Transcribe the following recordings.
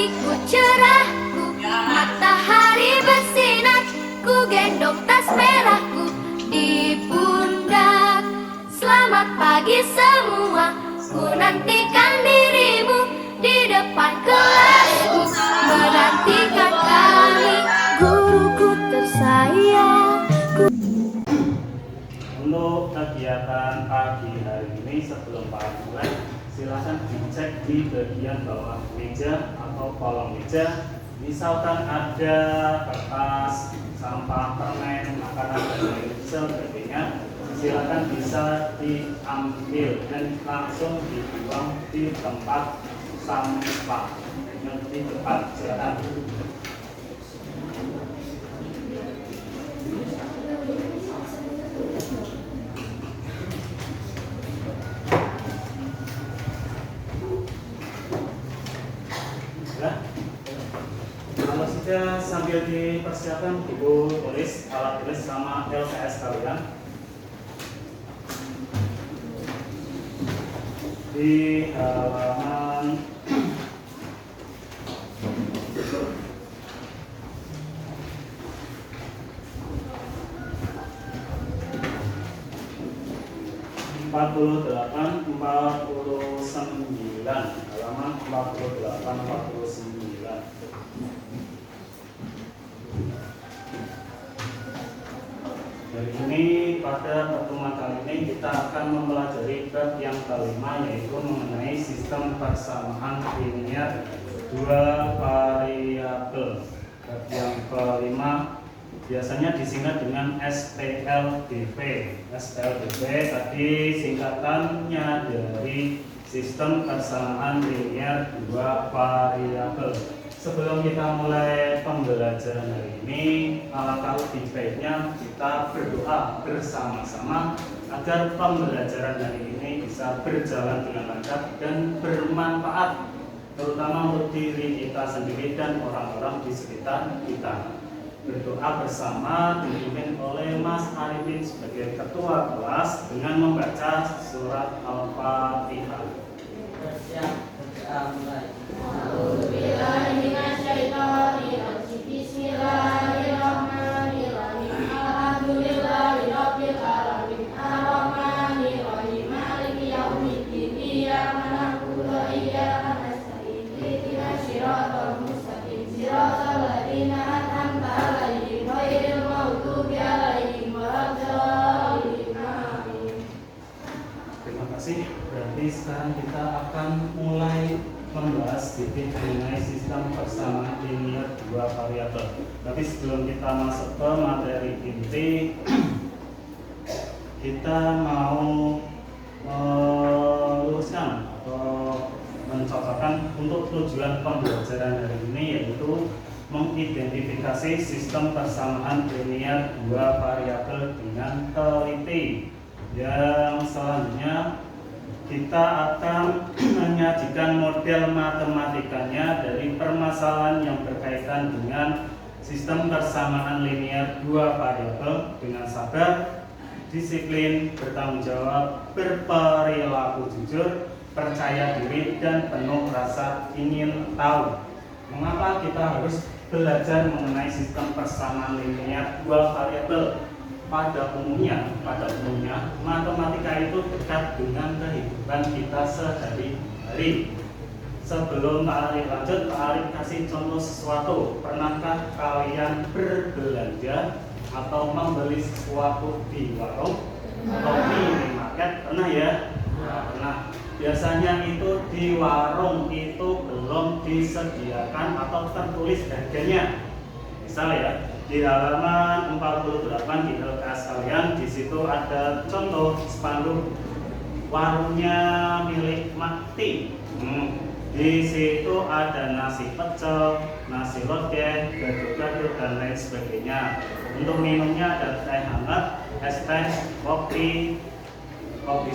pagiku cerahku, matahari bersinar, ku gendong tas merahku di pundak. Selamat pagi semua, ku nantikan dirimu di depan kelasku, menantikan kami, guruku tersayang. Untuk kegiatan pagi hari ini sebelum mulai, silakan dicek di bagian bawah meja atau kolong meja. Misalkan ada kertas, sampah, permen, makanan dan lain sebagainya, silakan bisa diambil dan langsung dibuang di tempat sampah yang di depan. Silakan. Kalau sudah, sambil dipersiapkan buku tulis, alat tulis sama LCS kalian. Di halaman empat puluh delapan, 49, halaman 48, 49. Hari ini pada pertemuan kali ini kita akan mempelajari bab yang kelima, yaitu mengenai sistem persamaan linear dua variabel. Bab yang kelima biasanya disingkat dengan SPLDV. SPLDV tadi singkatannya dari sistem persamaan linear dua variabel. Sebelum kita mulai pembelajaran hari ini, alangkah lebih baiknya kita berdoa bersama-sama agar pembelajaran hari ini bisa berjalan dengan lancar dan bermanfaat, terutama untuk diri kita sendiri dan orang-orang di sekitar kita. Berdoa bersama dipimpin oleh Mas Arifin sebagai ketua kelas dengan membaca surat Al-Fatihah. Bismillahirrahmanirrahim. Alhamdulillahirabbil alamin. Arrahmanirrahim. Maliki yaumiddin. Iyyaka na'budu wa iyyaka nasta'in. Ihdinas siratal mustaqim. Siratal ladzina an'amta 'alaihim ghairil maghdubi 'alaihim waladdallin. Amin. Terima kasih. Berarti sekarang kita akan mulai membahas sedikit mengenai sistem persamaan linear dua variabel. Tapi sebelum kita masuk ke materi inti, kita mau meluruskan atau mencocokkan untuk tujuan pembelajaran hari ini, yaitu mengidentifikasi sistem persamaan linear dua variabel dengan teliti. Yang selanjutnya kita akan menyajikan model matematikanya dari permasalahan yang berkaitan dengan sistem persamaan linear dua variabel dengan sabar, disiplin, bertanggung jawab, berperilaku jujur, percaya diri, dan penuh rasa ingin tahu. Mengapa kita harus belajar mengenai sistem persamaan linear dua variabel? Pada umumnya matematika itu dekat dengan kehidupan kita sehari-hari. Sebelum Pak Arif lanjut, Pak Arif kasih contoh sesuatu. Pernahkah kalian berbelanja atau membeli sesuatu di warung atau minimarket? Pernah ya? Pernah. Biasanya itu di warung itu belum disediakan atau tertulis harganya. Misal ya, di halaman 48 di LKS kalian, di situ ada contoh spanduk warungnya milik Makti. Di situ ada nasi pecel, nasi lodeh, gado-gado, dan lain sebagainya. Untuk minumnya ada teh hangat, es teh, kopi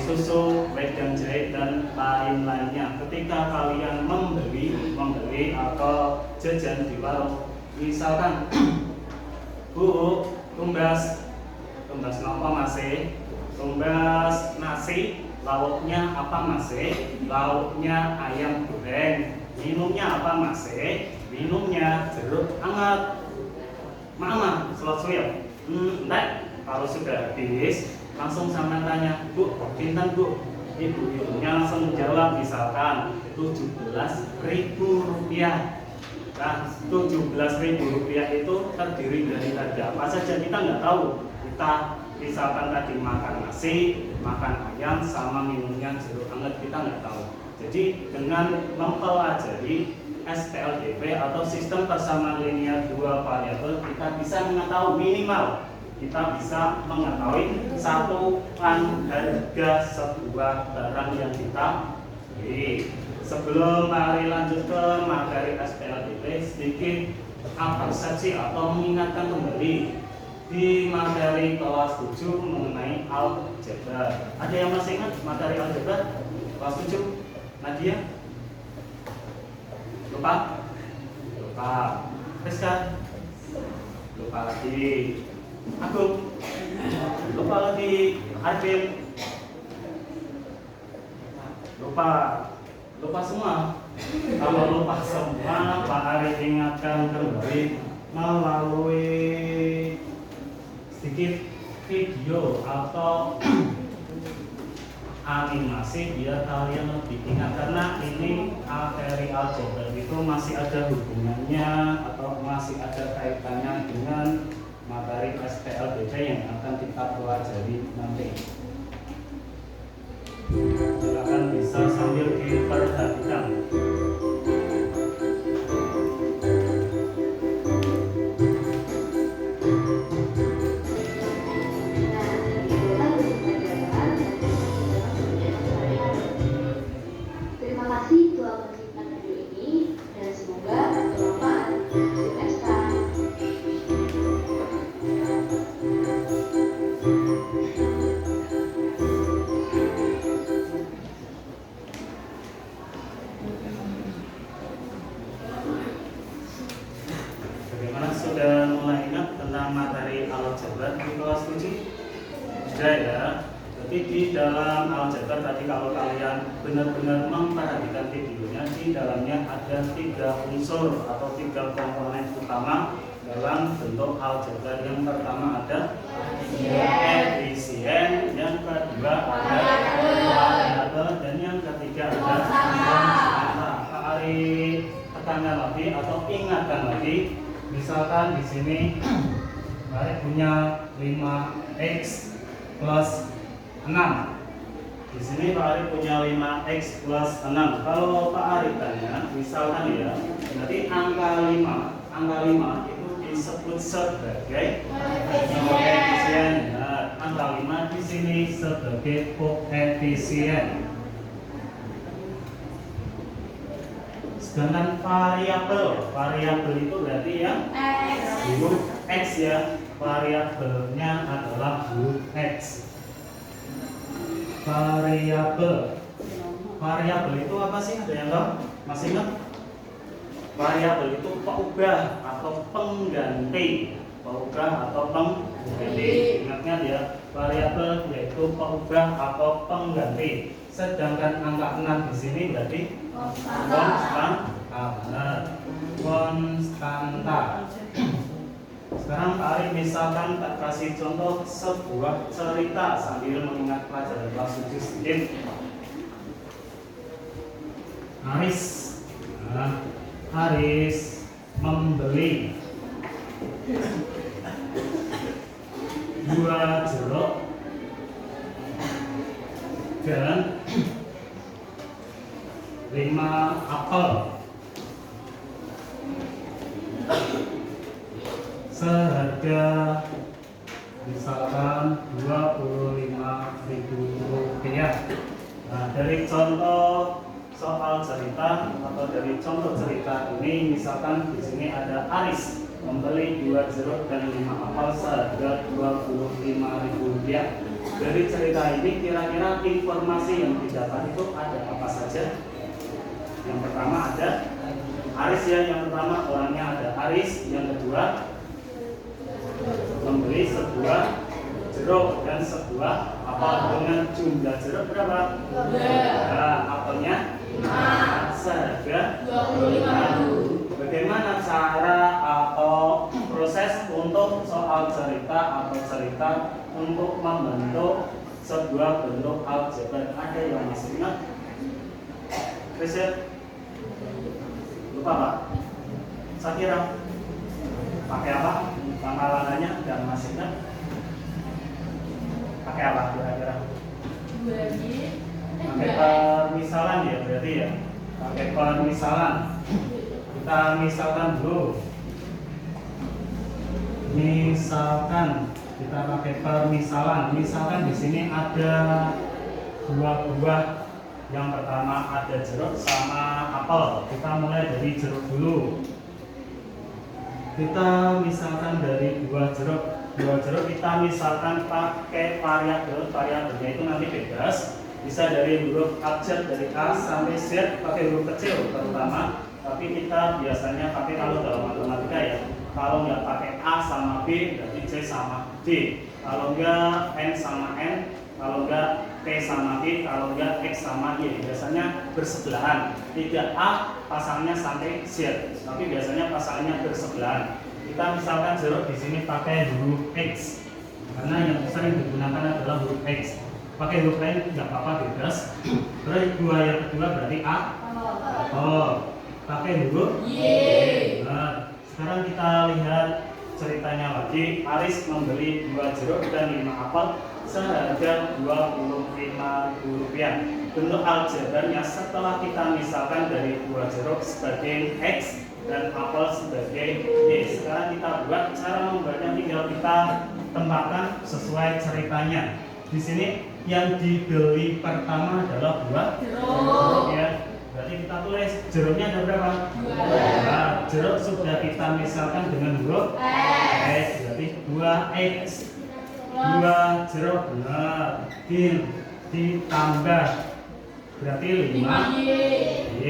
susu, wedang jahe, dan lain-lainnya. Ketika kalian membeli atau jajan di warung, misalkan Bu, tumbas nopo masih, tumbas nasi Lauknya apa Mas? Lauknya ayam goreng. Minumnya apa Mas? Minumnya jeruk hangat. Mama, selesai. Enggak. Kalau sudah habis, langsung sama tanya, Bu, pinten Bu? Ibu-ibunya langsung jawab, misalkan 17.000 rupiah. Nah, 17.000 rupiah itu terdiri dari harga apa saja kita nggak tahu. Kita misalkan tadi makan nasi, makan ayam, sama minumnya jeruk hangat, kita nggak tahu. Jadi dengan mempelajari SPLDP atau sistem persamaan linear dua variabel, kita bisa mengetahui minimal, kita bisa mengetahui satuan harga sebuah barang yang kita beli. Sebelum mari lanjut ke materi SPLDP, sedikit persepsi atau mengingatkan kembali di materi kelas 7 mengenai aljabar. Ada yang masih ingat materi aljabar kelas 7? Nadia? Lupa? Lupa. Rizka? Lupa lagi. Agung? Lupa lagi. Arvin? Lupa. Lupa semua. Kalau lupa semua, Pak Ari ingatkan kembali melalui sedikit video atau animasi biar kalian lebih ingat, karena ini materi aljabar itu masih ada hubungannya atau masih ada kaitannya dengan materi SPLDP yang akan kita pelajari nanti. Silakan bisa sambil diperhatikan. Terima kasih telah menonton video ini dan semoga bermanfaat. See you next time. Bagaimana, sudah mulai ingat tentang materi aljabar di kelas 7? Sudah ya. Jadi di dalam aljabar tadi kalau kalian benar-benar memperhatikan videonya, di dalamnya ada 3 unsur atau 3 komponen utama dalam bentuk aljabar. Yang pertama ada koefisien, yang kedua ada variabel, dan yang ketiga ada konstanta. Pak Ari tekankan lagi atau ingatkan lagi. Misalkan di sini Pak Ari punya 5x plus 6. Di sini Pak Ari punya 5x plus 6. Kalau Pak Ari tanya, misalkan ya, berarti angka 5 itu disebut sebagai koefisien. Nah, angka 5 di sini sebagai koefisien. Sedangkan variabel itu berarti yang huruf X ya. Variabelnya adalah huruf X. Variabel itu apa sih? Ada yang tahu? Masih ingat? Variabel itu peubah atau pengganti. Ingatnya ya, variabel yaitu peubah atau pengganti. Sedangkan angka 6 di sini berarti konstanta. Sekarang Pak Ari misalkan tak kasih contoh sebuah cerita sambil mengingat pelajaran kelas 7 sedikit. Aris membeli 2 jeruk dan 5 apel seharga misalkan 25.000 rupiah. Nah, dari contoh soal cerita atau dari contoh cerita ini, misalkan di sini ada Aris membeli 2 jeruk dan 5 apel seharga 25.000 rupiah. Dari cerita ini kira-kira informasi yang didapat itu ada apa saja? Yang pertama ada Aris ya, yang pertama orangnya ada Aris, yang kedua membeli sebuah jeruk dan sebuah apel dengan jumlah jeruk berapa? 3. Nah, apelnya 5. seharga 25.000. Bagaimana cara atau proses untuk soal cerita atau cerita untuk membentuk sebuah bentuk aljabar? Ada yang masih ingat? Riset? Lupa Pak? Sakira? Pakai apa? Pengalamannya dan masih ingat? Pakai apa kira-kira? 2 bit. Pakai permisalan ya berarti ya? Pakai permisalan. Kita misalkan dulu. Misalkan kita pakai permisalan. Misalkan di sini ada 2 buah. Yang pertama ada jeruk sama apel. Kita mulai dari jeruk dulu. Kita misalkan dari 2 jeruk. 2 jeruk kita misalkan pakai variabel. Variabelnya itu nanti bebas. Bisa dari huruf abjad dari A sampai Z, pakai huruf kecil terutama. Tapi kita biasanya pakai kalau dalam matematika ya. Kalau nggak pakai A sama B, berarti C sama D. Kalau nggak N sama N, kalau nggak P sama Q, kalau nggak X sama Y. Biasanya bersebelahan. Tidak A pasangnya sampai Z, tapi biasanya pasangnya bersebelahan. Kita misalkan jeruk di sini pakai huruf X, karena yang sering digunakan adalah huruf X. Pakai huruf lain nggak apa-apa, bebas. Terus yang kedua berarti A. Oh, pakai huruf Y. Nah, sekarang kita lihat ceritanya lagi. Aris membeli 2 jeruk dan 5 apel seharga Rp25.000. Bentuk aljabarnya setelah kita misalkan dari 2 jeruk sebagai X dan apel sebagai Y. Sekarang kita buat cara membuatnya, tinggal kita tempatkan sesuai ceritanya. Di sini yang dibeli pertama adalah buah jeruk ya. Berarti kita tulis jeruknya ada berapa? 2. Nah, jeruk sudah kita misalkan dengan huruf X, berarti 2X. 2 jeruk, benar. Ditambah berarti 5 Y.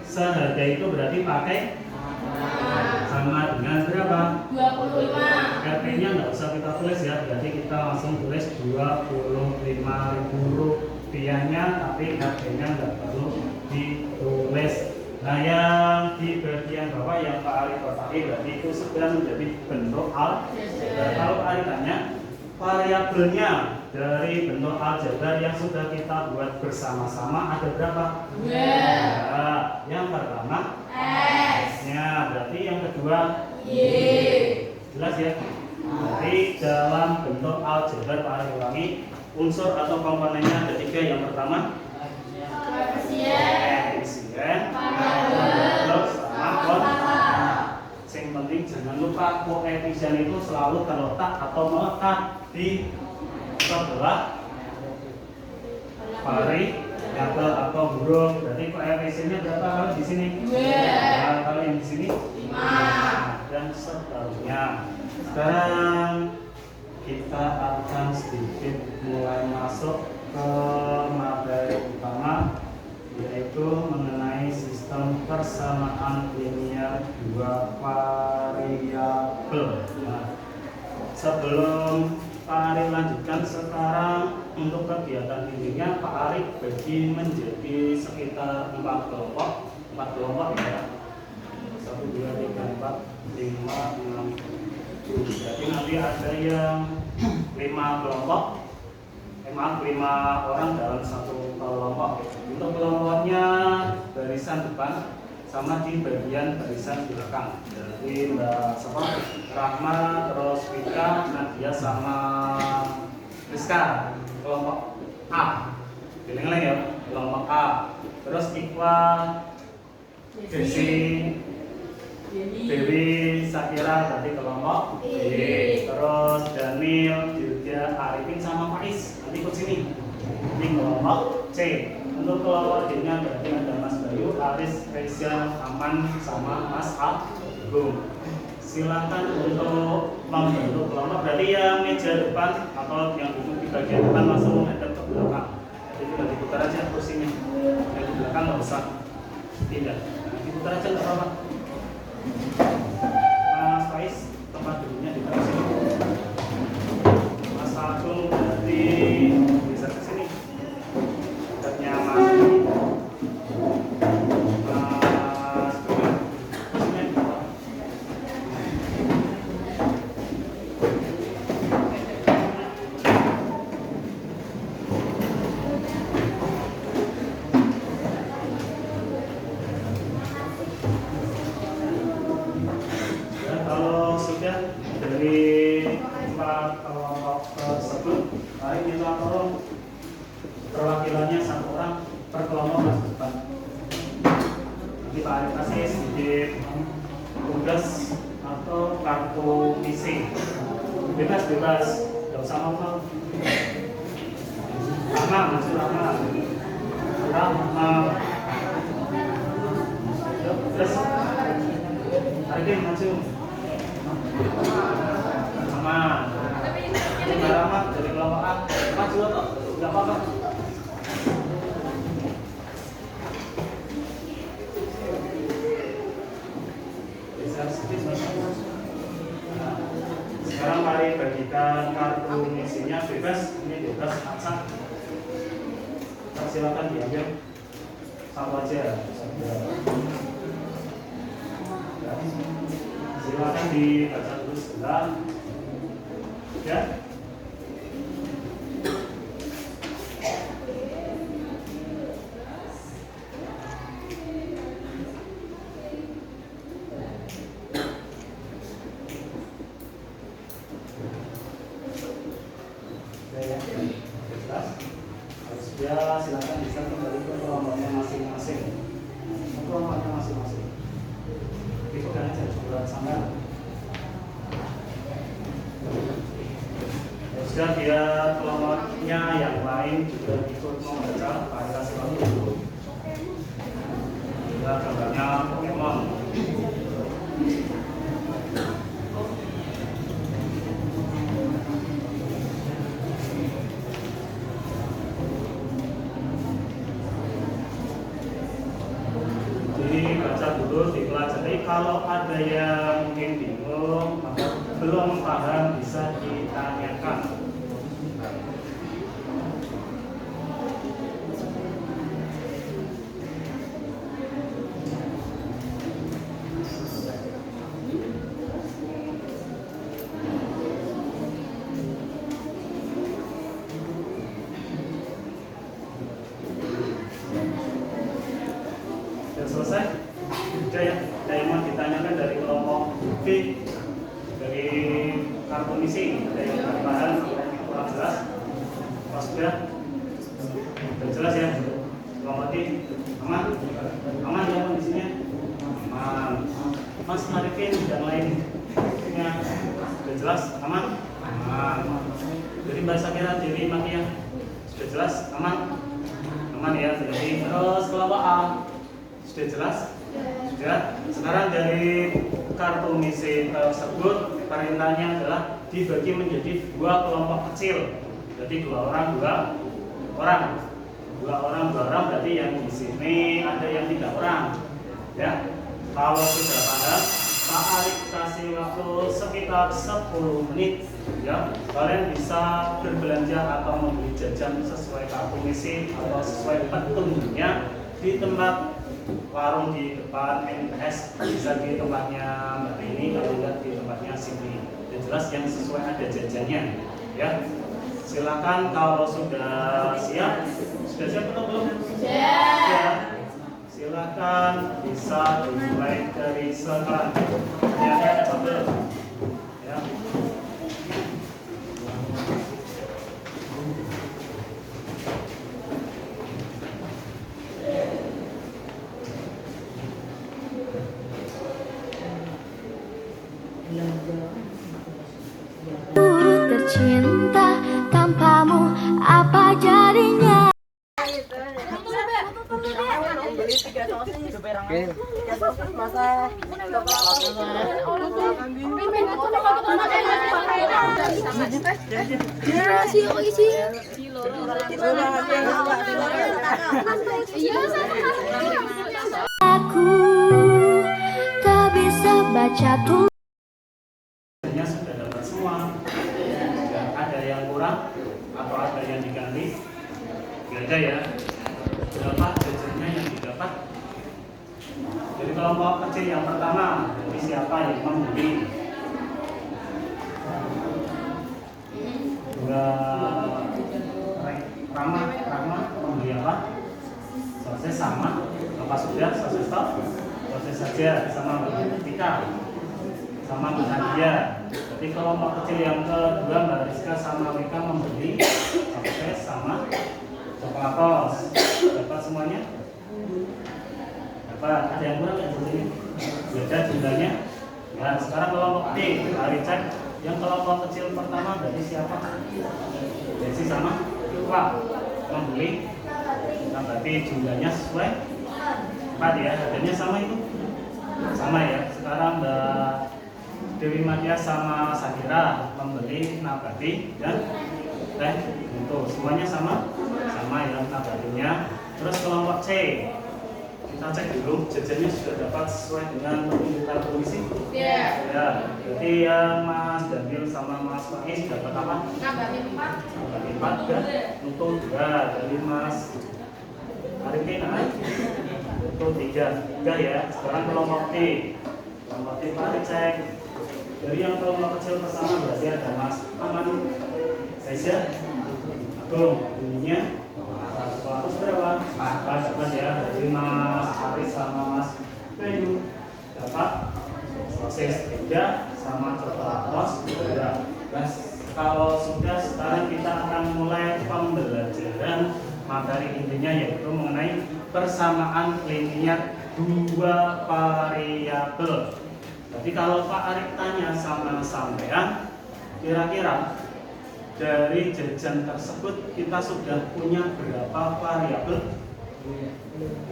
Seharga itu berarti pakai sama dengan berapa? 25. RP-nya nggak usah kita tulis ya, berarti kita langsung tulis Rp25.000-nya, tapi RP-nya nggak perlu ditulis. Nah, yang di bagian bawah yang Pak Ali kotakin berarti itu sudah menjadi bentuk aljabar. Kalau Pak Ali tanya, variabelnya dari bentuk aljabar yang sudah kita buat bersama-sama ada berapa? 2. Nah, yang pertama X-nya, berarti yang kedua Y. jelas ya? Jadi dalam bentuk aljabar Pak Ali ulangi, unsur atau komponennya ada 3. Yang pertama Koefisien, terus sama yang penting jangan lupa koefisien itu selalu terletak atau melekat di sebelah variabel atau huruf. Berarti koefisiennya berapa kalau di sini? 2. Nah, kalau yang di sini 5. dan seterusnya. Sekarang kita akan sedikit mulai masuk ke materi utama, yaitu mengenai sistem persamaan linear 2 variabel. Nah, sebelum Pak Arif lanjutkan, sekarang untuk kegiatan intinya Pak Arif bagi menjadi sekitar 4 kelompok. 4 kelompok ya. 1, 2, 3, 4, 5, 6, 7. Jadi nanti ada yang 5 kelompok. 5 orang dalam satu kelompok. Untuk kelompoknya barisan depan sama di bagian barisan belakang. Jadi Mbak Rahma, terus Vika, Nadia sama Rizka, kelompok A. Pilih-pilih ya, kelompok A. Terus Iqbal, Desi, Dewi, Sakira tadi kelompok B. Terus Daniel, Dirga, Arifin sama Faiz nanti ikut sini. Ini kelompok C. Untuk kelompok D-nya berarti ada Mas Bayu, Aris, Reza, Aman sama Mas Agung. Silakan untuk membentuk kelompok. Berarti yang meja depan atau yang duduk di bagian depan langsung menghadap ke belakang. Jadi tinggal diputar aja kursinya. Yang di belakang nggak usah tidak. Nah, diputar aja nggak apa-apa. Mas Faiz, tempat duduknya di belakang sini. Mas Pak Ari kasih sedikit tugas atau kartu misi. Bebas, nggak usah ngomong. Rama, maju Rama. Terus, Arifin maju. Rama. Ini Rama dari kelompok A. Maju atau nggak apa-apa. Sekarang mari bagikan kartu misinya, bebas, ini bebas masak. Silakan diambil satu aja. Silakan dibaca dulu sebentar. Ya. Ya, silakan bisa kembali ke kelompoknya masing-masing. Kelompoknya masing-masing. Itu kan aja juga sama. Ya, sudah dia kelompoknya yang lain juga ikut membaca pancasila selalu dulu. Juga gambarnya Pokemon. Baca dulu, dipelajari. Kalau ada yang mungkin bingung atau belum paham bisa ditanyakan. Sudah selesai? Sudah ya? Ada yang mau ditanyakan dari kelompok B, dari kartu misi, ada yang tambahan kurang jelas? Pas sudah? Sudah jelas ya? Kelompok D, aman? Aman ya kondisinya? Aman. Mas Arifin dan lainnya sudah jelas? Aman? Aman. Jadi Mbak Sakira, Dewi, Makia sudah jelas? Aman? Aman ya? Jadi terus kelompok A sudah jelas? Sudah. Sekarang dari kartu misi tersebut perintahnya adalah dibagi menjadi dua kelompok kecil. Jadi dua orang berarti yang di sini ada yang 3 orang. Ya. Kalau sudah paham, Pak Arif kasih waktu sekitar 10 menit. Ya, kalian bisa berbelanja atau membeli jajan sesuai kartu misi atau sesuai petunjuknya di tempat warung di depan MTS, bisa di tempatnya Mbak Rini, kalau enggak di tempatnya Sini. Yang jelas yang sesuai ada jajannya. Ya, silakan kalau sudah siap. Sudah siap atau belum? Siap. Ya. Silakan bisa dimulai dari sekarang. Ya, ada tabel. Ya. Tercinta tanpamu apa jadinya? Aku tak bisa baca tulis. Sudah dapat semua. Ada yang kurang atau ada yang diganti? Tidak ada ya. Berapa jajannya yang didapat? Jadi kelompok kecil yang pertama, jadi siapa yang membeli? Rama membeli apa? Sosis sama. Apa sudah? Sosis stop? Sosis saja sama Mbak Tika, sama Mbak Nadia. Jadi kelompok kecil yang kedua Mbak Rizka sama Mika membeli sosis sama coklat tos. Dapat semuanya? Dapat Ada yang kurang nggak di sini? Beda jumlahnya. Ya, sekarang kelompok D, mari cek. Yang kelompok kecil pertama dari siapa? Desi sama Pak membeli. Nah, berarti jumlahnya sesuai 4 ya. Harganya sama itu? Sama ya. Sekarang Dewi Madia sama Sakira membeli nabati dan teh untuk semuanya sama ya nabatinya. Terus kelompok C kita cek dulu jajannya sudah dapat sesuai dengan yang kita tulis. Ya. Ya, jadi yang Mas Daniel sama Mas Faiz dapat apa? Nabati 4. Nabati 4 dan untuk 2 dari Mas Arifin untuk 3 ya. Sekarang kelompok D. Kelompok D mari cek. Dari yang kelompok kecil pertama berarti ada Mas Aman, Aisyah, Agung, ininya 100 berapa? 4 dapat ya. Dari Mas Haris sama Mas Bayu dapat sosis 3 sama coklat tos 2. Nah, kalau sudah sekarang kita akan mulai pembelajaran materi intinya yaitu mengenai persamaan linear 2 variabel. Jadi kalau Pak Arif tanya sama sampean, kira-kira dari jajan tersebut kita sudah punya berapa variabel?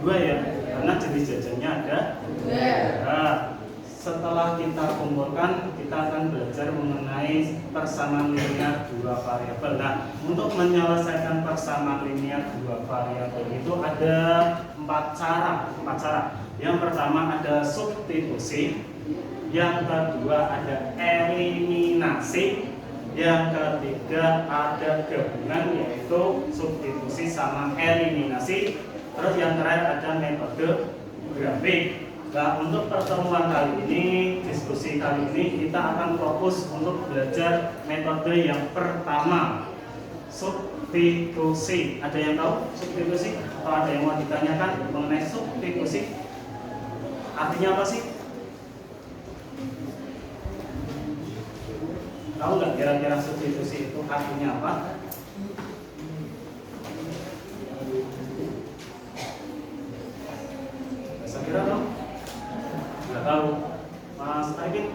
2 ya, karena jenis jajannya ada 2. Nah, setelah kita kumpulkan, kita akan belajar mengenai persamaan linear 2 variabel. Nah, untuk menyelesaikan persamaan linear 2 variabel itu ada 4 cara. Yang pertama ada substitusi. Yang kedua ada eliminasi, yang ketiga ada gabungan yaitu substitusi sama eliminasi, terus yang terakhir ada metode grafik. Nah, untuk pertemuan kali ini, diskusi kali ini kita akan fokus untuk belajar metode yang pertama, substitusi. Ada yang tahu substitusi? Atau ada yang mau ditanyakan mengenai substitusi? Artinya apa sih? Tahu nggak kira-kira substitusi itu artinya apa? Saya kira tahu? Nggak tahu. Mas Arifin?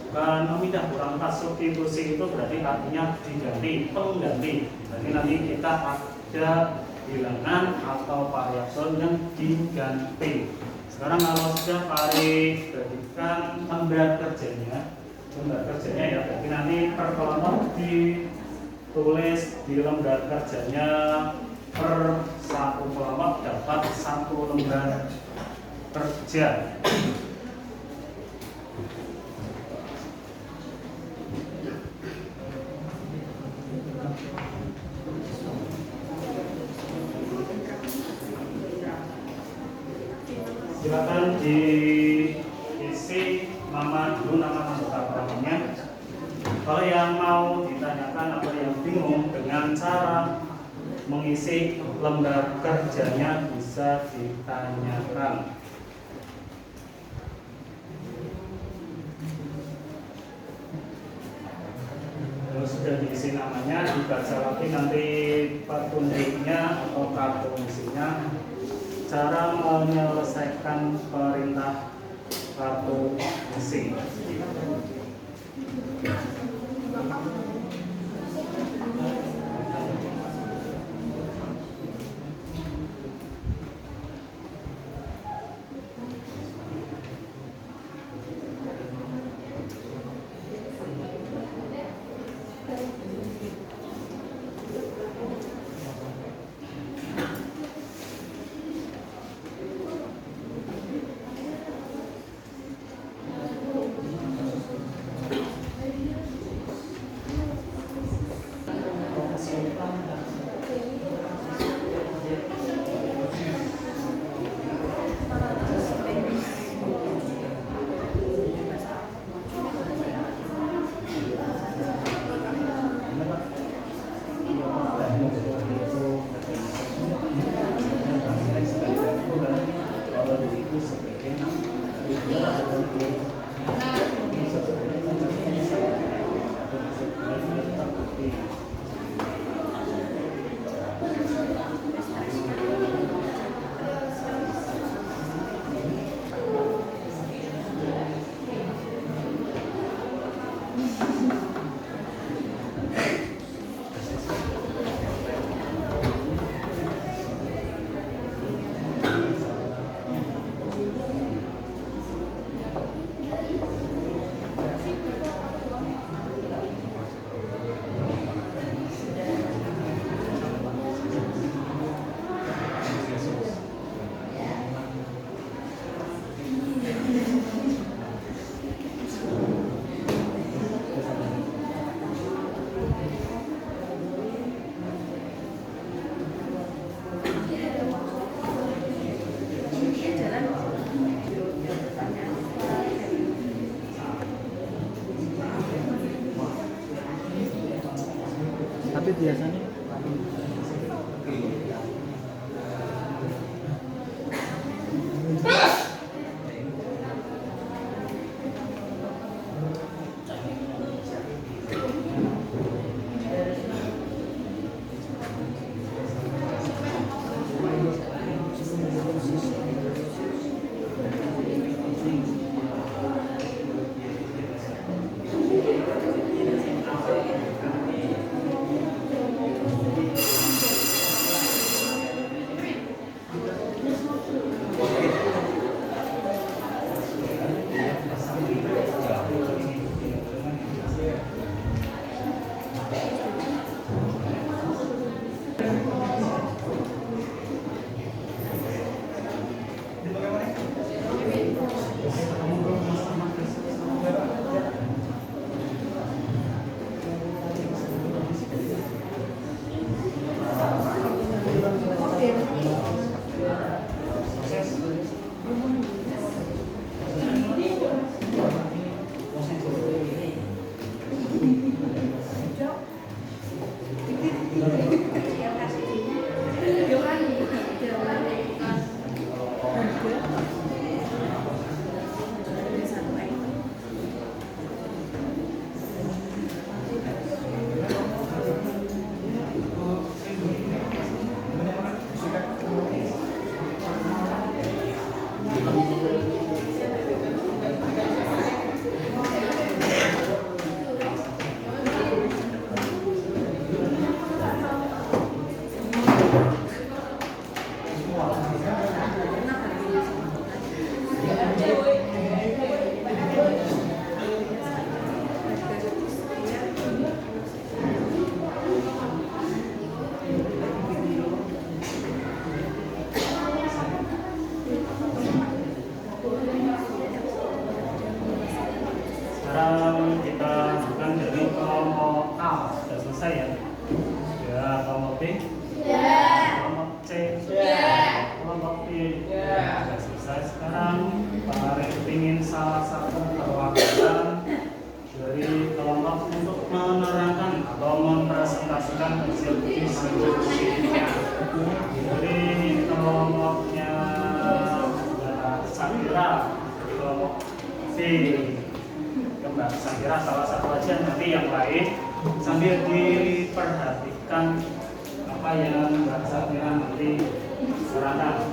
Bukan memidah, kurang pas. Substitusi itu berarti artinya diganti, pengganti. Berarti nanti kita ada bilangan atau variabel yang diganti. Sekarang kalau sudah Paris berikan lembar kerjanya ya, jadi nanti per kelompok ditulis di lembar kerjanya per satu kelompok dapat 1 lembar kerja. Silakan diisi nama dulu, nama anggota kelompoknya. Kalau yang mau ditanyakan atau yang bingung dengan cara mengisi lembar kerjanya bisa ditanyakan. Kalau sudah diisi namanya, dibaca lagi nanti petunjuknya atau kartu isinya. Cara menyelesaikan perintah kartu isi. biasanya sekarang kita bukan dari kelompok A sudah selesai ya. Ya, kelompok B. Kelompok C. Kelompok D. Sudah selesai. Sekarang Pak Arif ingin salah satu perwakilan dari kelompok untuk menerangkan atau mempresentasikan hasil diskusinya. Jadi kelompoknya Sakira, kelompok C. Mbak Sakira salah satu aja, nanti yang lain sambil diperhatikan apa yang Mbak Sakira nanti serahkan.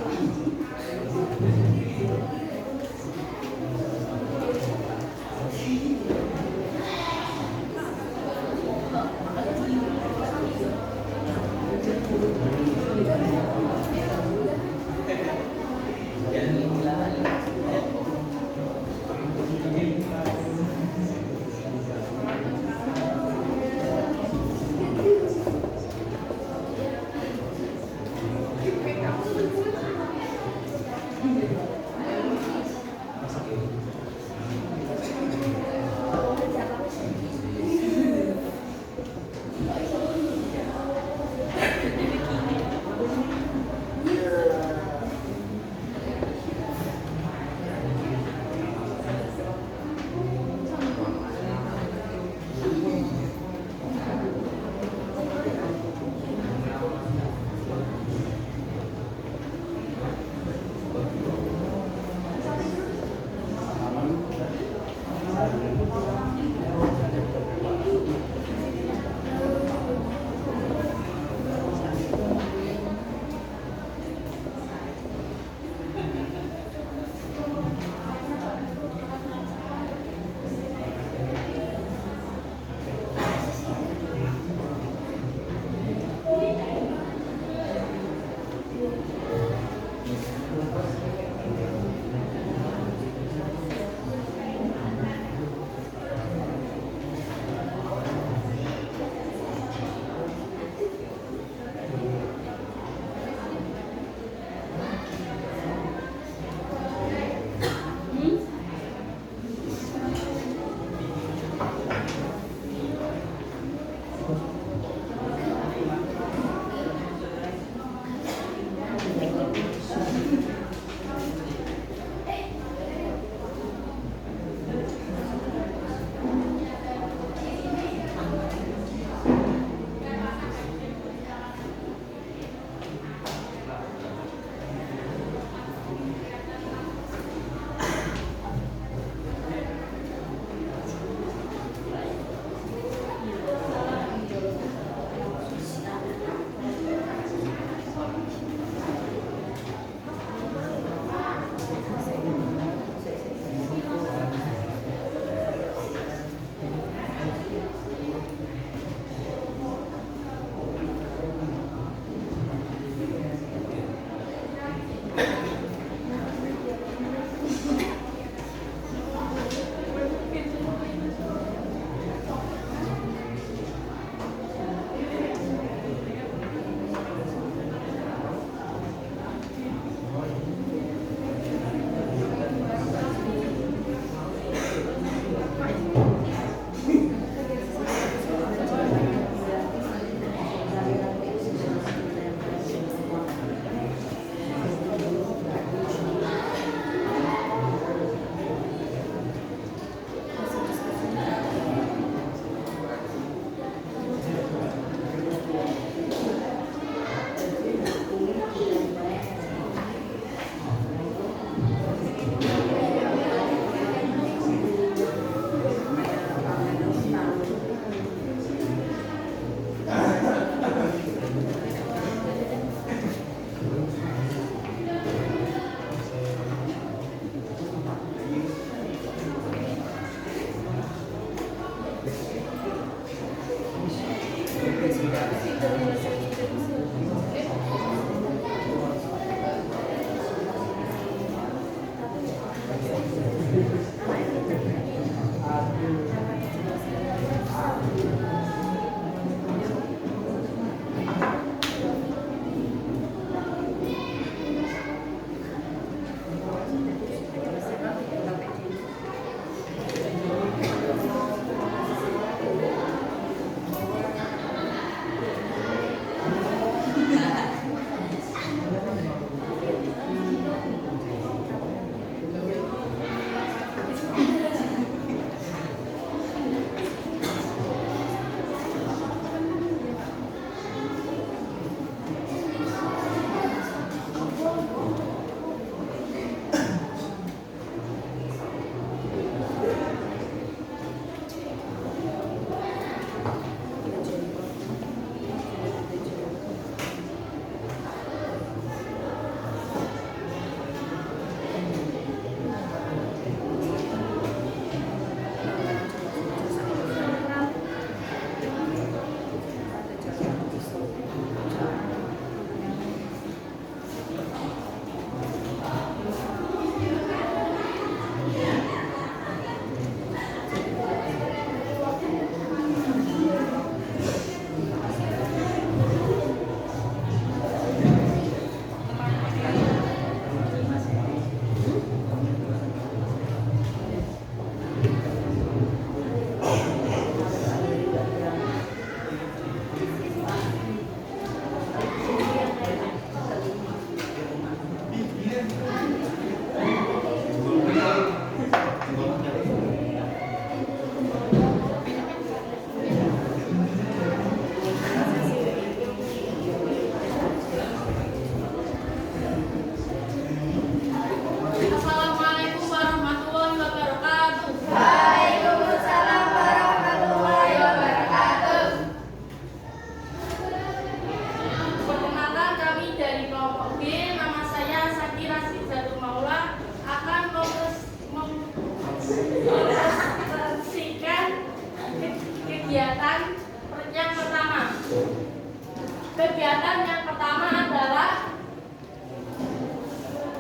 Kegiatan yang pertama adalah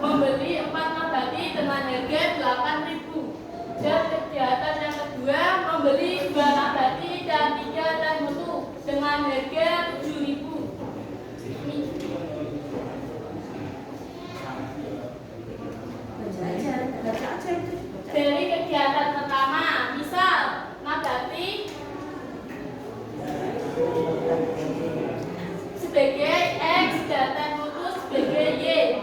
membeli 4 nabati dengan harga 8.000. Dan kegiatan yang kedua membeli 2 nabati dan 3 teh mutu dengan harga 7.000. Dari kegiatan pertama, misal nabati sebagai X dan teh mutu sebagai Y.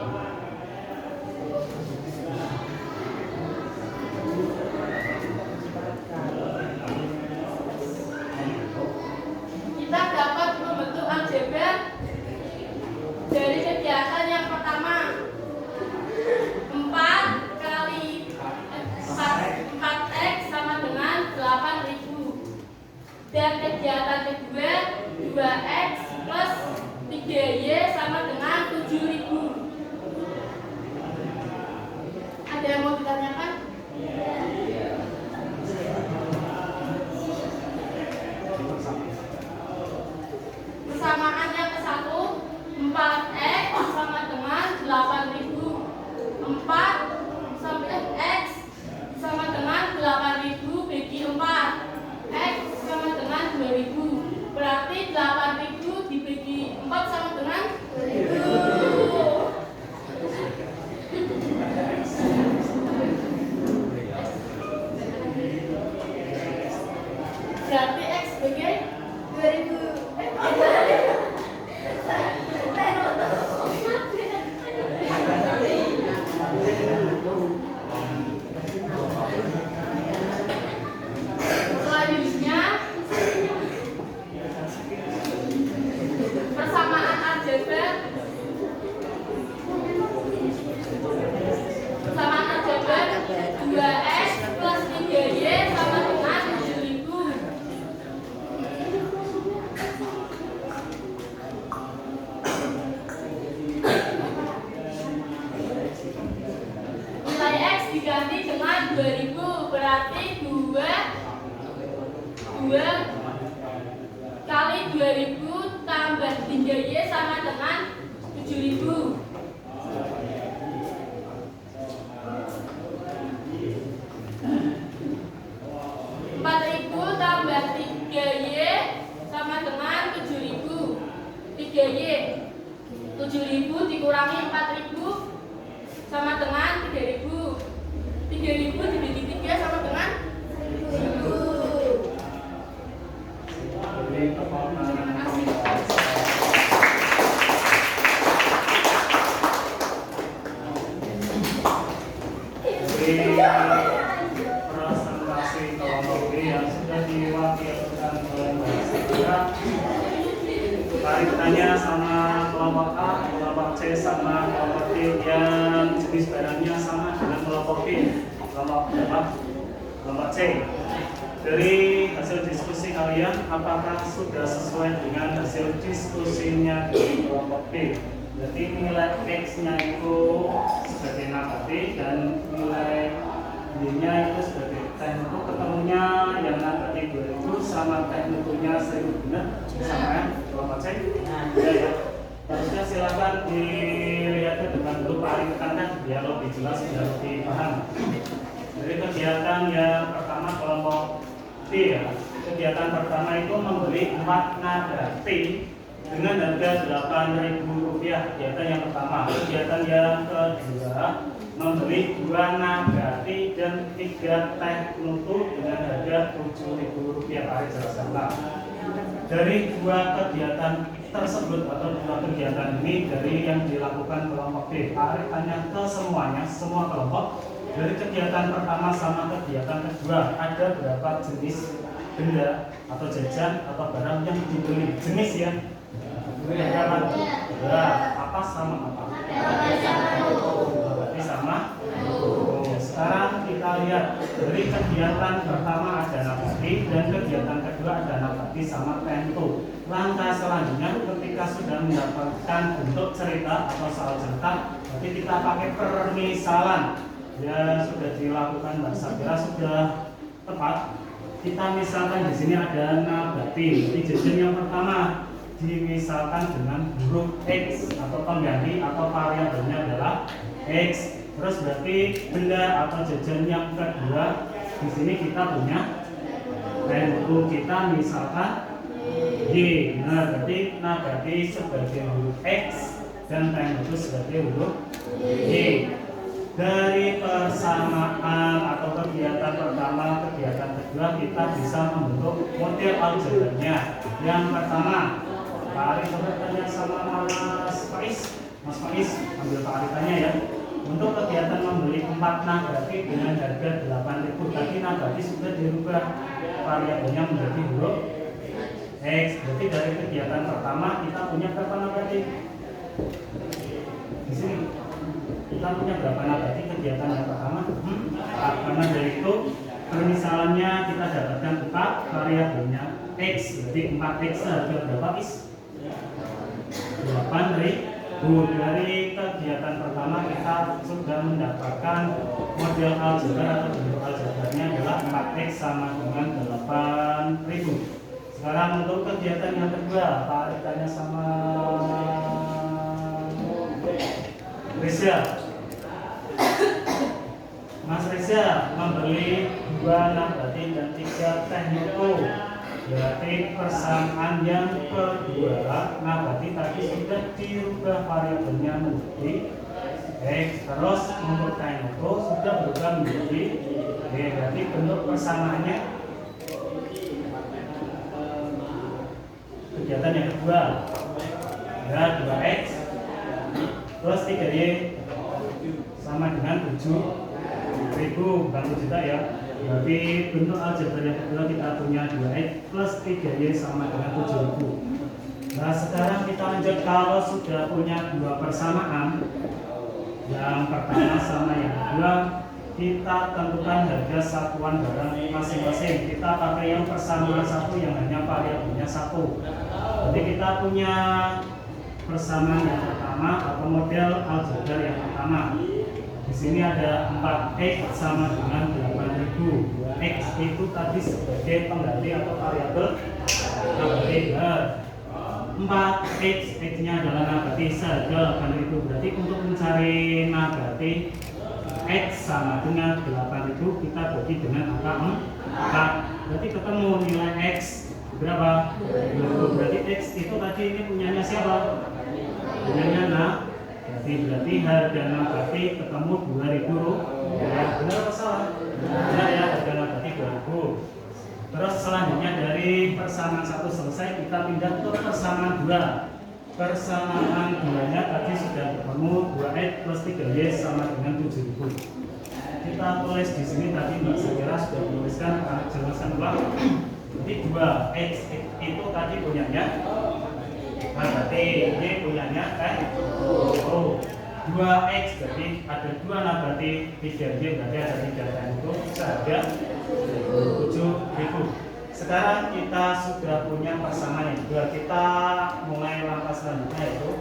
diganti dengan 2000, berarti 2 kali 2000 tambah 3Y sama dengan 7000. 4000 tambah 3Y sama dengan 7000. 3Y 7000 dikurangi 4000 sama dengan 3000. 3000 dibagi 3 sama dengan 1000. Jadi pertama presentasi kelompok B yang sudah diwakilkan oleh Mbak Sandra. Tarikannya sama kelompok A, kelompok C sama kelompok D yang jenis barangnya sama dengan kelompok B, kelompok C. Dari hasil diskusi kalian, apakah sudah sesuai dengan hasil diskusinya dari kelompok B? Jadi nilai X-nya itu sebagai negatif dan nilai Y-nya itu sebagai teh itu ketemunya yang negatif 2000 sama teh mutunya 1000, benar? Sama kan? Kelompok C? Ya. Harusnya silakan dilihatnya dengan dulu Pak Ari tekankan biar lebih jelas, biar lebih paham. Jadi kegiatan yang pertama kelompok B ya. Kegiatan pertama itu membeli 4 nagati dengan harga Rp8.000. Kegiatan yang pertama. Kegiatan yang kedua membeli 2 nagati dan 3 teh mutu dengan harga Rp7.000. Pak Ari jelaskan. Dari 2 kegiatan tersebut atau 2 kegiatan ini dari yang dilakukan kelompok B, Pak Ari tanya ke semuanya, semua kelompok. Dari kegiatan pertama sama kegiatan kedua ada berapa jenis benda atau jajan atau barang yang dibeli? Jenis ya. Berapa? Apa sama apa? Berarti sama. Sekarang kita lihat dari kegiatan pertama ada nabati dan kegiatan kedua ada nabati sama tentu. Langkah selanjutnya ketika sudah mendapatkan bentuk cerita atau soal cerita, nanti kita pakai permisalan. Ya sudah dilakukan Mbak Safira sudah tepat. Kita misalkan di sini ada nabati. Jadi jajan yang pertama dimisalkan dengan huruf X atau pengganti atau variabelnya adalah X. Terus berarti benda atau jajan yang kedua di sini kita punya tentu kita misalkan Y. Nah berarti nabati sebagai huruf X dan tentu sebagai huruf Y. Dari persamaan atau kegiatan pertama, kegiatan kedua kita bisa membentuk model aljabranya. Yang pertama, Pak Ari coba tanya sama Mas Faiz. Mas Faiz, ambil Pak Ari tanya ya. Untuk kegiatan membeli 4 nagati dengan harga 8.000, tadi nagati sudah dirubah variabelnya menjadi huruf X. Berarti dari kegiatan pertama kita punya berapa nagati? Di sini. Kita punya berapa nabati kegiatan yang pertama? Karena dari itu permisalannya kita dapatkan 4 variabelnya X, berarti 4X harga berapa X? 8.000. Dari kegiatan pertama kita sudah mendapatkan model aljabar atau bentuk aljabarnya adalah 4X sama dengan 8.000. Sekarang untuk kegiatan yang kedua, Pak Ari tanya sama Reza. Mas Reza membeli 2 nabati dan 3 teh mutu. Berarti persamaan yang kedua nabati tadi sudah dirubah variabelnya menjadi X. Terus untuk teh mutu sudah berubah menjadi Y. Berarti bentuk persamaannya kegiatan yang kedua ya 2X plus 3Y sama dengan 7.000, bukan 7 juta ya. Berarti bentuk aljabar yang kedua kita punya 2X plus 3Y sama dengan 7.000. Nah sekarang kita lanjut, kalau sudah punya 2 persamaan, yang pertama sama yang kedua, kita tentukan harga satuan barang masing-masing. Kita pakai yang persamaan 1 yang hanya variabelnya 1. Jadi kita punya persamaan yang pertama atau model aljabar yang pertama. Di sini ada 4x sama dengan 8.000. 2x itu tadi sebagai pengganti atau variabel nabati. 4x, x-nya adalah nabati saja 8.000. Berarti untuk mencari nabati x sama dengan 8.000 kita bagi dengan angka 4. Berarti ketemu nilai x berapa? 20. Berarti x itu tadi ini punyanya siapa? Punyanya nah. Berarti harga nabati ketemu 2.000 rupiah. Benar apa salah? Benar ya, harga nabati 2.000. Terus selanjutnya dari persamaan 1 selesai, kita pindah ke persamaan 2. Persamaan 2-nya tadi sudah ketemu 2x plus 3y sama dengan 7.000. Kita tulis di sini tadi Mbak Sakira sudah menuliskan, jelaskan ulang. Jadi 2x itu tadi punyanya nabati, y punyanya kan 2x, jadi ada 2 nabati, 3y berarti ada 3 kan itu seharga 7.000. Sekarang kita sudah punya persamaan yang 2. Kita mulai langkah selanjutnya yaitu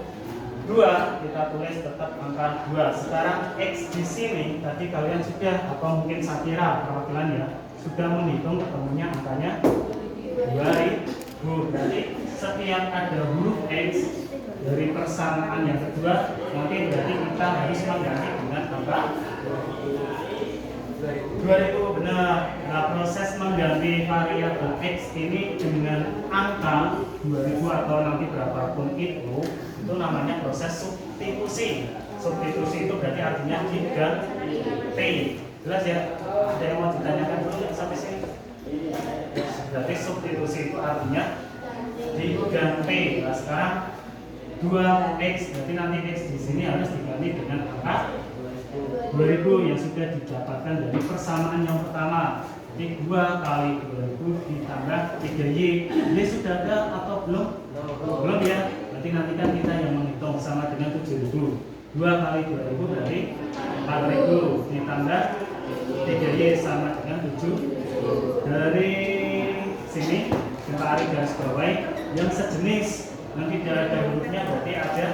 2, kita tulis tetap angka 2. Sekarang x di sini tadi kalian sudah, atau mungkin Sakira perwakilan ya, sudah menghitung ketemunya angkanya 2.000. Berarti setiap ada huruf x dari persamaan yang kedua, nanti berarti kita harus mengganti dengan angka 2.000. Benar. Nah, proses mengganti variabel x ini dengan angka 2.000 atau nanti berapapun itu namanya proses substitusi. Substitusi itu berarti artinya diganti. Jelas ya? Ada yang mau ditanyakan dulu sampai sini? Berarti substitusi itu artinya diganti. Nah, sekarang 2x, berarti nanti x di sini harus diganti dengan angka 2.000 yang sudah didapatkan dari persamaan yang pertama. Jadi 2 kali 2.000 ditambah 3y. Ini sudah ada atau belum? Belum ya. Berarti nanti kan kita yang menghitung sama dengan 7.000. 2 kali 2.000 berarti 4.000 ditambah 3y sama dengan 7. Dari sini kita tarik garis bawahi yang sejenis. Nanti tidak ada hurufnya berarti ada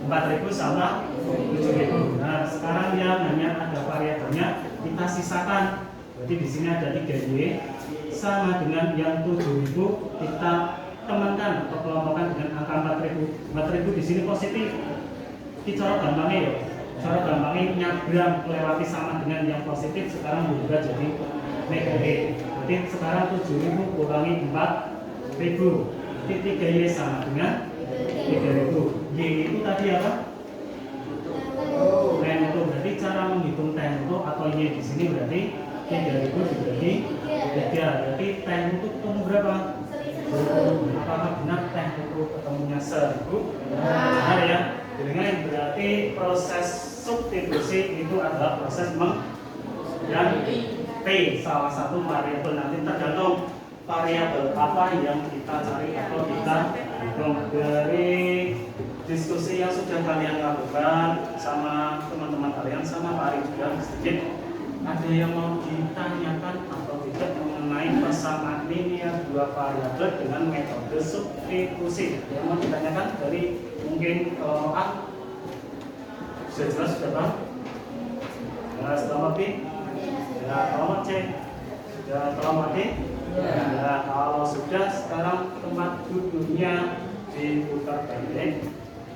4.000 sama 7.000. Nah, sekarang yang hanya ada variabelnya kita sisakan. Berarti di sini ada 3y sama dengan yang 7.000 kita temankan atau kelompokkan dengan angka 4.000. 4.000 di sini positif. Ini cara gampangnya ya. Cara gampangnya nyabrang melewati sama dengan yang positif, sekarang berubah jadi negatif. Berarti sekarang 7.000 kurangi 4.000. 3y sama dengan 3.000. Y itu tadi apa? Tempo. Berarti cara menghitung tempo atau y di sini berarti 3.000 dibagi 3. Berarti tempo itu ketemu berapa? Apakah benar tempo itu ketemunya 1.000? Benar ya. Dengan berarti proses substitusi itu adalah proses mengganti salah satu variabel. Nanti tergantung variabel apa yang kita cari atau kita hitung. Dari diskusi yang sudah kalian lakukan sama teman-teman kalian, sama Pak Ari juga sedikit, ada yang mau ditanyakan atau tidak mengenai persamaan linear dua variabel dengan metode substitusi? Yang mau ditanyakan dari mungkin kelompok A? Sudah jelas sudah Pak? Ya, kelompok B? Ya, kelompok C? Ya, kelompok D? Ya, kalau sudah, sekarang tempat duduknya diputar balik.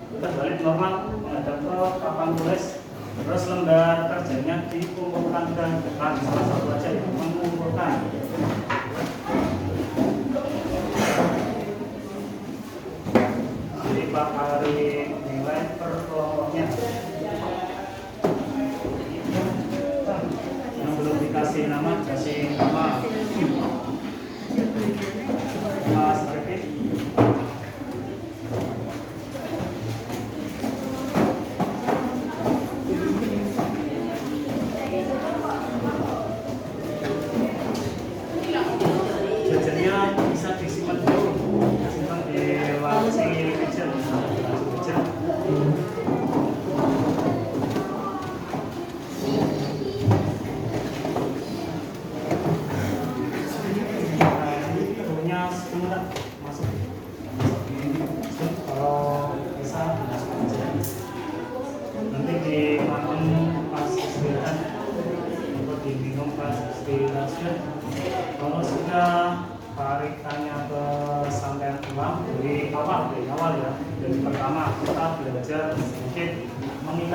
Putar balik normal, menghadap ke papan tulis. Terus lembar kerjanya dikumpulkan ke depan. Salah satu aja yang mengumpulkan. Jadi Pak Ari nilai per kelompoknya. Yang belum dikasih nama, kasih nama. Mas Kevin.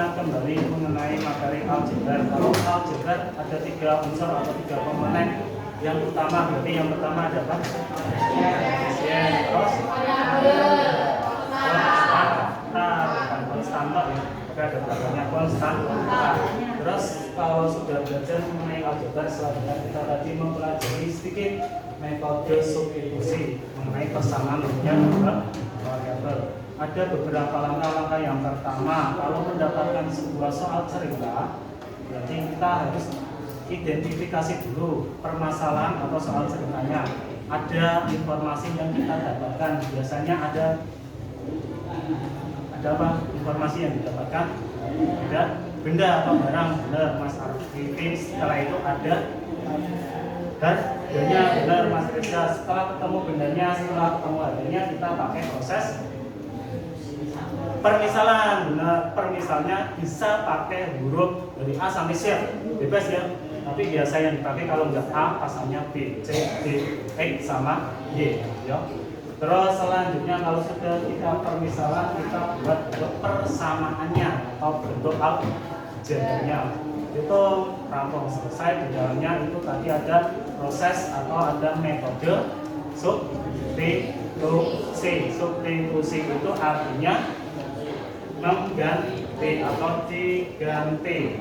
kita kembali mengenai materi aljabar. Kalau aljabar ada 3 unsur atau 3 komponen. Yang utama berarti yang pertama ada apa? Terus konstan ya. Oke, ada belakangnya konstan. Terus kalau sudah belajar mengenai aljabar, selanjutnya kita tadi mempelajari sedikit metode substitusi mengenai persamaan dengan variabel. Ada beberapa langkah-langkah. Yang pertama, kalau mendapatkan sebuah soal cerita, berarti kita harus identifikasi dulu permasalahan atau soal ceritanya. Ada informasi yang kita dapatkan. Biasanya ada apa? Informasi yang didapatkan ada benda atau barang. Benar, Mas Arifin. Setelah itu ada harganya. Benar, Mas Reza. Setelah ketemu bendanya, setelah ketemu harganya, kita pakai proses permisalan. Benar, permisalnya bisa pakai huruf dari A sampai Z, bebas ya. Tapi biasa yang dipakai kalau nggak A, pasalnya B, C, D, X sama Y. Ya. Terus selanjutnya kalau sudah kita permisalan, kita buat persamaannya atau bentuk aljabarnya. Itu rampung selesai. Di dalamnya itu tadi ada proses atau ada metode substitusi. Substitusi itu artinya mengganti atau diganti.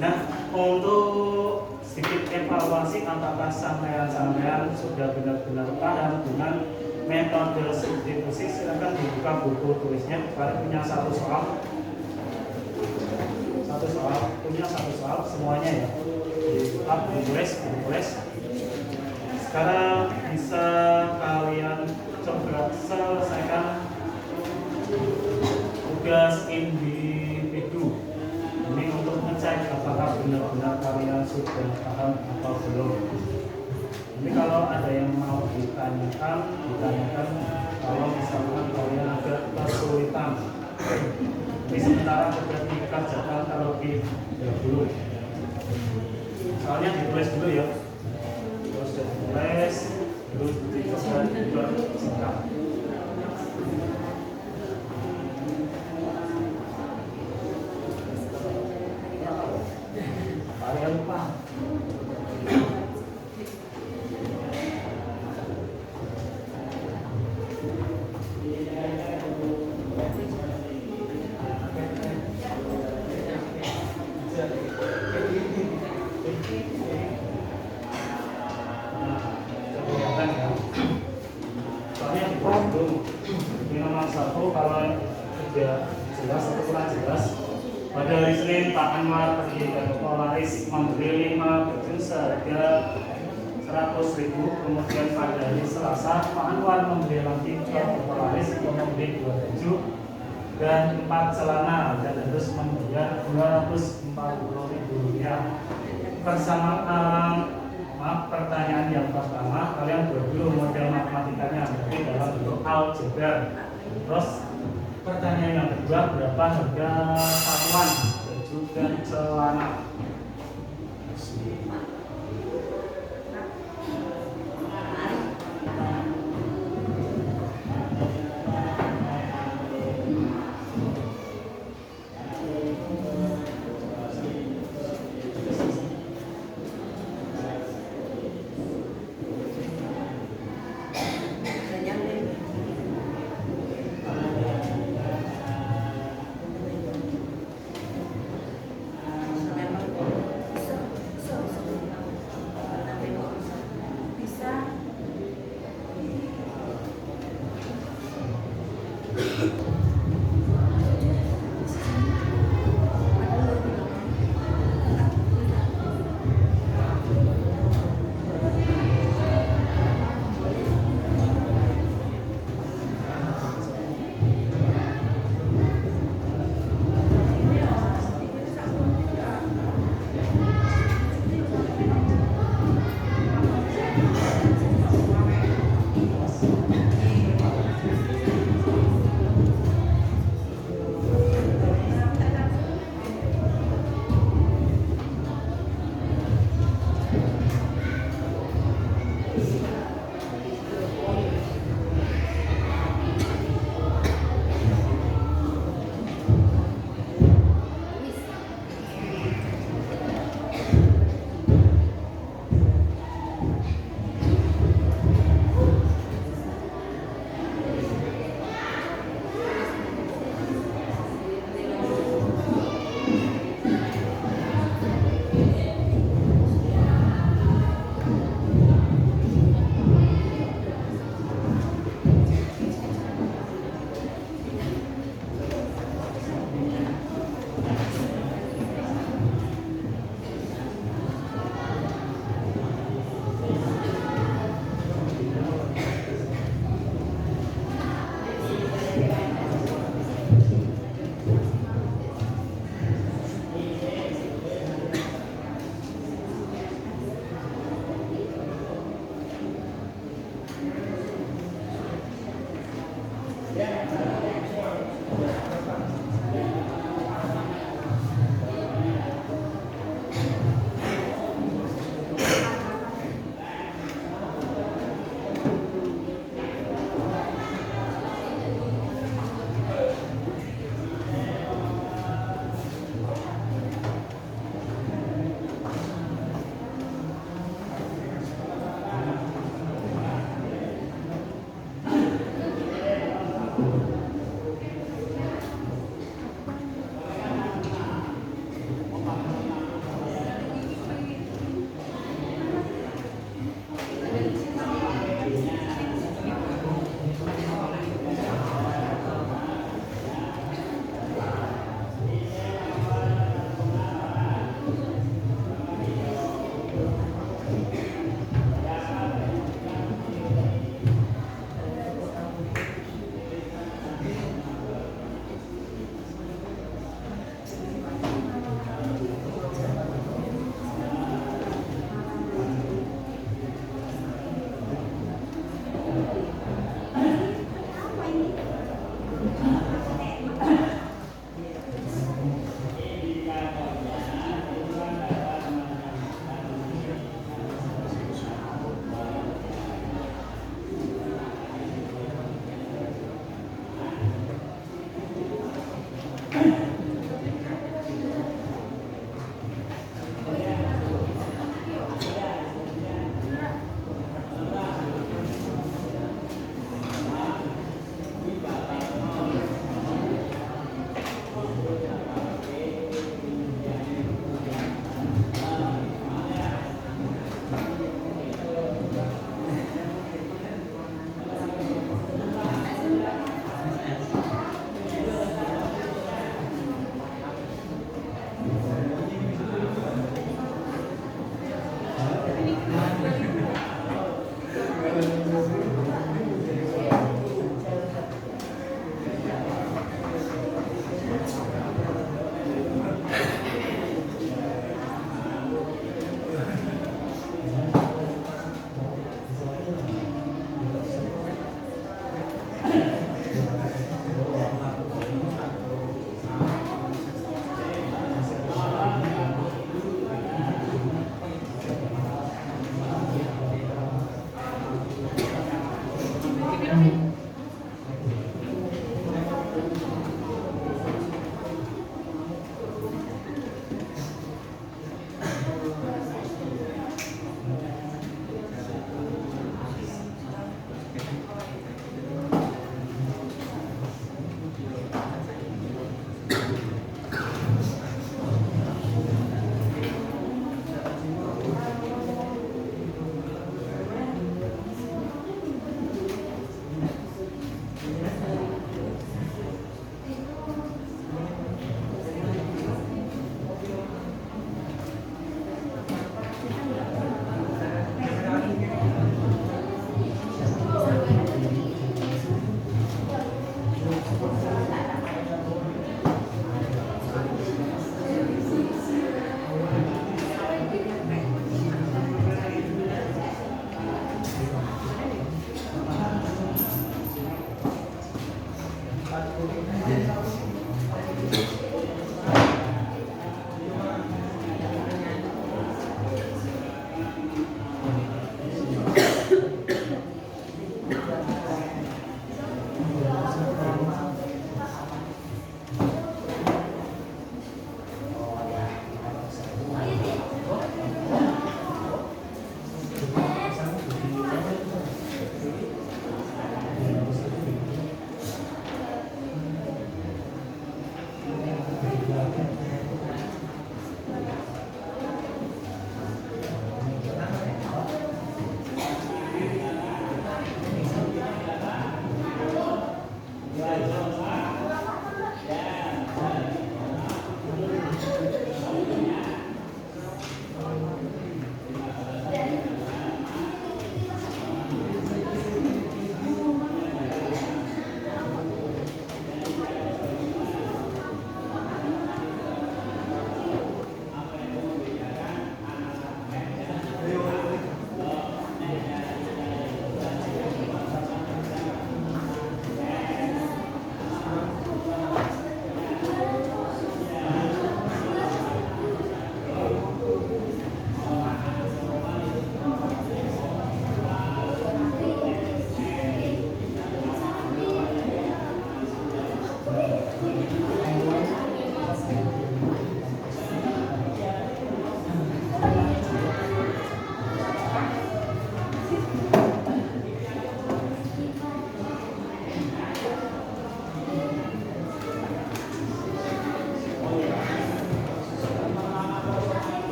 Nah, untuk sedikit evaluasi apakah sampean sudah benar-benar paham dengan metode substitusi, silakan dibuka buku tulisnya. Kalian punya satu soal, punya satu soal semuanya ya. Ditulis. Sekarang bisa kalian coba selesaikan tugas individu. Ini untuk ngecek apakah benar-benar kalian sudah paham atau belum. Ini kalau ada yang mau ditanyakan. Kalau misalkan kalian agak kesulitan, ini sementara sudah dikerjakan terlebih dahulu. Soalnya ditulis dulu ya. Terus ditulis, terus dipersiapkan. Kalian lupa. Soalnya di nomor 1 kalau tidak jelas atau kurang jelas, pada hari Senin Pak Anwar pergi ke Polaris membeli 5 baju seharga 100.000. Kemudian pada hari Selasa Pak Anwar membeli lagi ke Polaris untuk membeli 2 baju dan 4 celana dan harus membayar 240.000 rupiah. Pertanyaan yang pertama, kalian buat dulu model matematikanya, berarti dalam bentuk aljabar. Terus pertanyaan yang kedua, berapa harga satuan baju dan celana?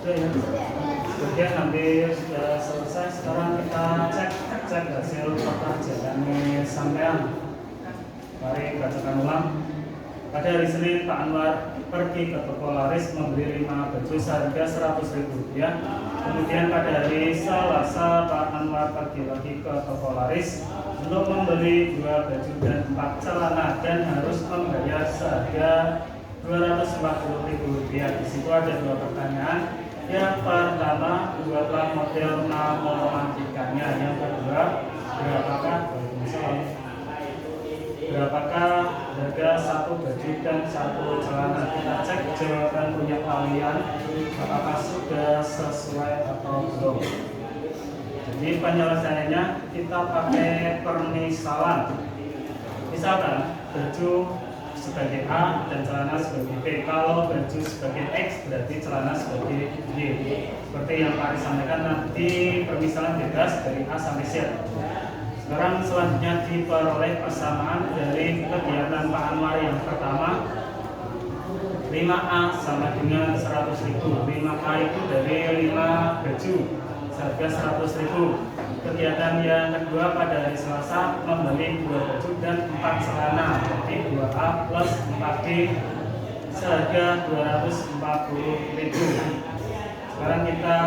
Sudah ya. Kemudian hampir sudah selesai. Sekarang kita cek hasil tata jalannya sampean. Mari bacakan ulang. Pada hari Senin, Pak Anwar pergi ke toko laris membeli 5 baju seharga Rp100.000. Kemudian pada hari Selasa, Pak Anwar pergi lagi ke toko laris untuk membeli 2 baju dan 4 celana dan harus membayar seharga Rp240.000. Di situ ada 2 pertanyaan. Yang pertama, buatlah model memantikannya. Yang kedua, berapakah harga 1 baju dan 1 celana? Kita cek jawaban punya kalian apakah sudah sesuai atau belum. Jadi penyelesaiannya kita pakai permisalan. Misalkan baju sebagai A dan celana sebagai B. Kalau baju sebagai X berarti celana sebagai Y. Seperti yang Pak Ari sampaikan nanti permisalan bebas dari A sampai Z. Sekarang selanjutnya diperoleh persamaan dari kegiatan Pak Anwar yang pertama. 5A sama dengan 100.000. 5A itu dari 5 baju seharga 100.000. Kegiatan yang kedua pada hari Selasa membeli 2 baju dan 4 celana. Jadi 2A plus 4B seharga 240.000. Sekarang kita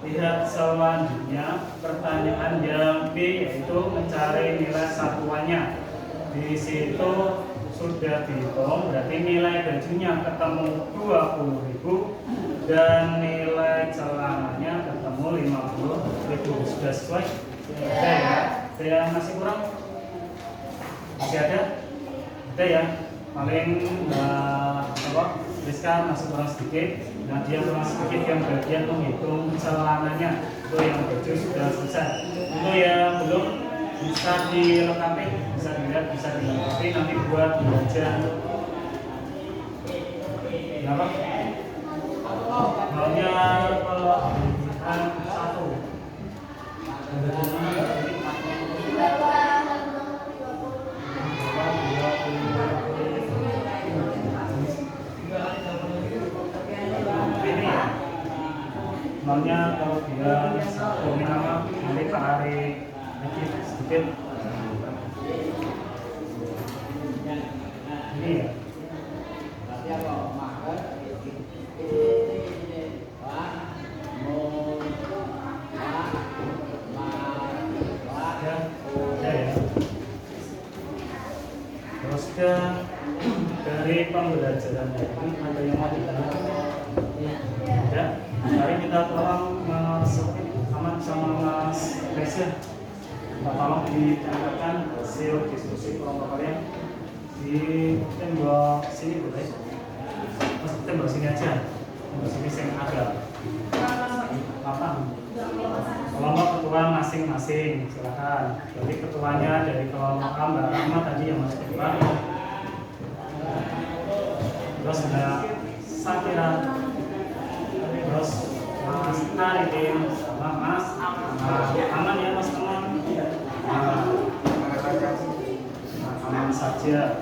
lihat selanjutnya pertanyaan yang B, yaitu mencari nilai satuannya. Di situ sudah dihitung, berarti nilai bajunya ketemu 20.000 dan nilai celananya ketemu 50.000. Sudah sesuai? Ada ya? Ada yang masih kurang? Masih ada? Ada ya? Paling Rizka masih kurang sedikit. Nah, dia kurang sedikit yang bagian menghitung celananya. Itu yang baju sudah selesai. Itu yang belum bisa dilengkapi, bisa dilihat, bisa dilengkapi nanti buat belajar. Kenapa? Maunya pelajaran 1. Maunya kalau dia 1 nama nanti Pak Ari sedikit sedikit. Ini ya. Terus dari pembelajaran ini ada yang mau ditanya? Ya, mari kita tolong Mas Ahmad sama Mas Reza. Kita tolong dicatatkan hasil diskusi kelompok kalian di tembok sini boleh? Mas tembok sini aja, tembok sini yang agak lapang. Kelompok ketua masing-masing, silakan. Jadi ketuanya dari kelompok A Mbak Rahma tadi yang masuk ketua. Terus ada Sakira, terus Mas Arifin sama Mas aman ya Mas teman. Aman saja.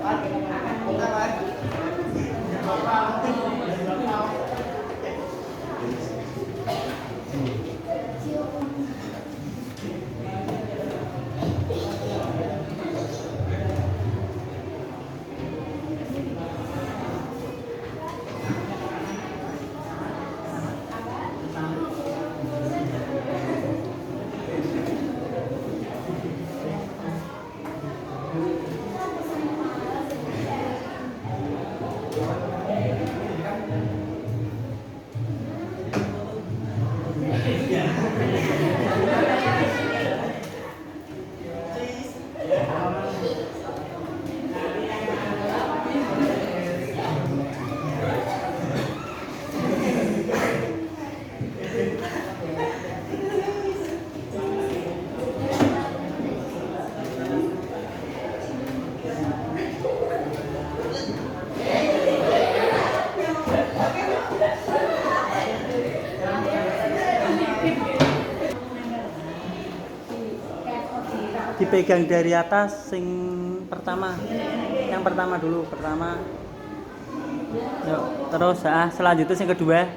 Dipegang dari atas sing pertama, yang pertama dulu, pertama. Yuk, terus selanjutnya yang kedua.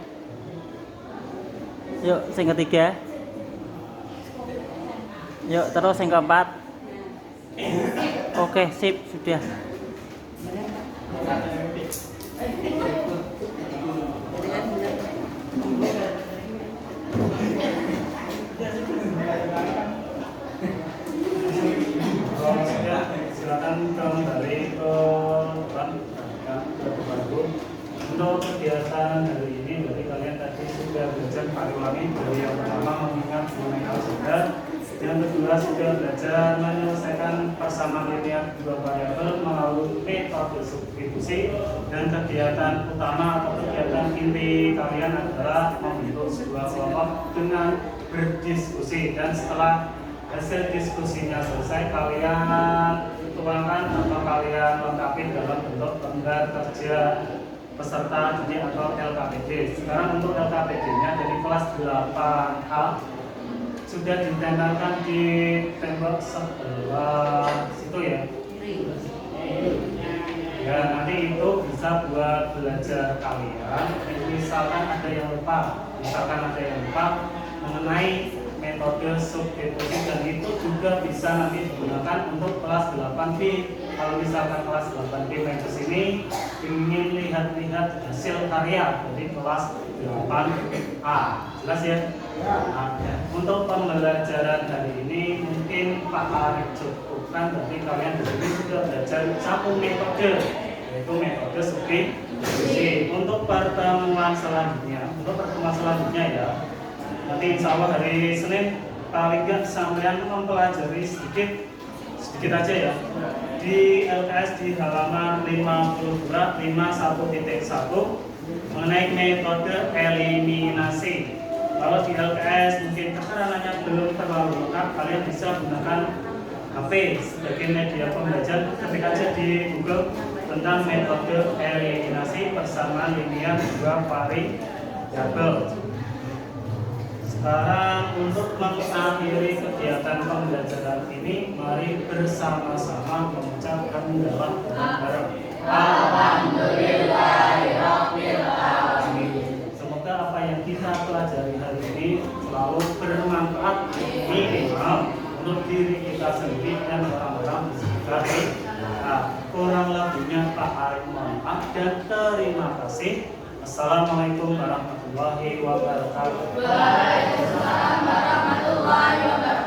Yuk, sing ketiga. Yuk, terus yang keempat. Oke, sip, sudah. Silakan kembali ke depan, untuk kegiatan hari ini. Berarti kalian tadi sudah belajar ulangi dari yang pertama mengingat mengenai algebra, yang kedua sudah belajar menyelesaikan persamaan linear dua variabel melalui metode substitusi, dan kegiatan utama atau kegiatan inti kalian adalah membentuk sebuah kelompok dengan berdiskusi, dan setelah hasil diskusinya selesai kalian tuangkan atau kalian lengkapi dalam bentuk lembar kerja peserta didik atau LKPD. Sekarang untuk LKPD-nya dari kelas 8A sudah ditempelkan di tembok sebelah situ ya. Ya, nanti itu bisa buat belajar kalian. Misalkan ada yang lupa mengenai metode substitusi, dan itu juga bisa nanti digunakan untuk kelas 8B. Kalau misalkan kelas 8B main ke sini ingin lihat-lihat hasil karya dari kelas 8A, jelas ya? Nah, untuk pembelajaran hari ini mungkin Pak Arif cukupkan, tapi kalian di sini sudah belajar satu metode, yaitu metode substitusi. Untuk pertemuan selanjutnya ya, nanti insya Allah hari Senin paling nggak sampean mempelajari sedikit aja ya, di LKS di halaman 51.1 mengenai metode eliminasi. Kalau di LKS mungkin keterangannya belum terlalu lengkap, kalian bisa gunakan HP sebagai media pembelajar. Ketik aja di Google tentang metode eliminasi persamaan linear dua variabel. Sekarang untuk mengakhiri kegiatan pembelajaran ini, mari bersama-sama mengucapkan dalam bareng. Alhamdulillahirabbil alamin. Semoga apa yang kita pelajari hari ini selalu bermanfaat minimal untuk diri kita sendiri dan orang-orang di sekitar kita. Kurang lebihnya Pak Arif mohon maaf dan terima kasih. Assalamualaikum warahmatullahi wabarakatuh. Waalaikumsalam warahmatullahi wabarakatuh.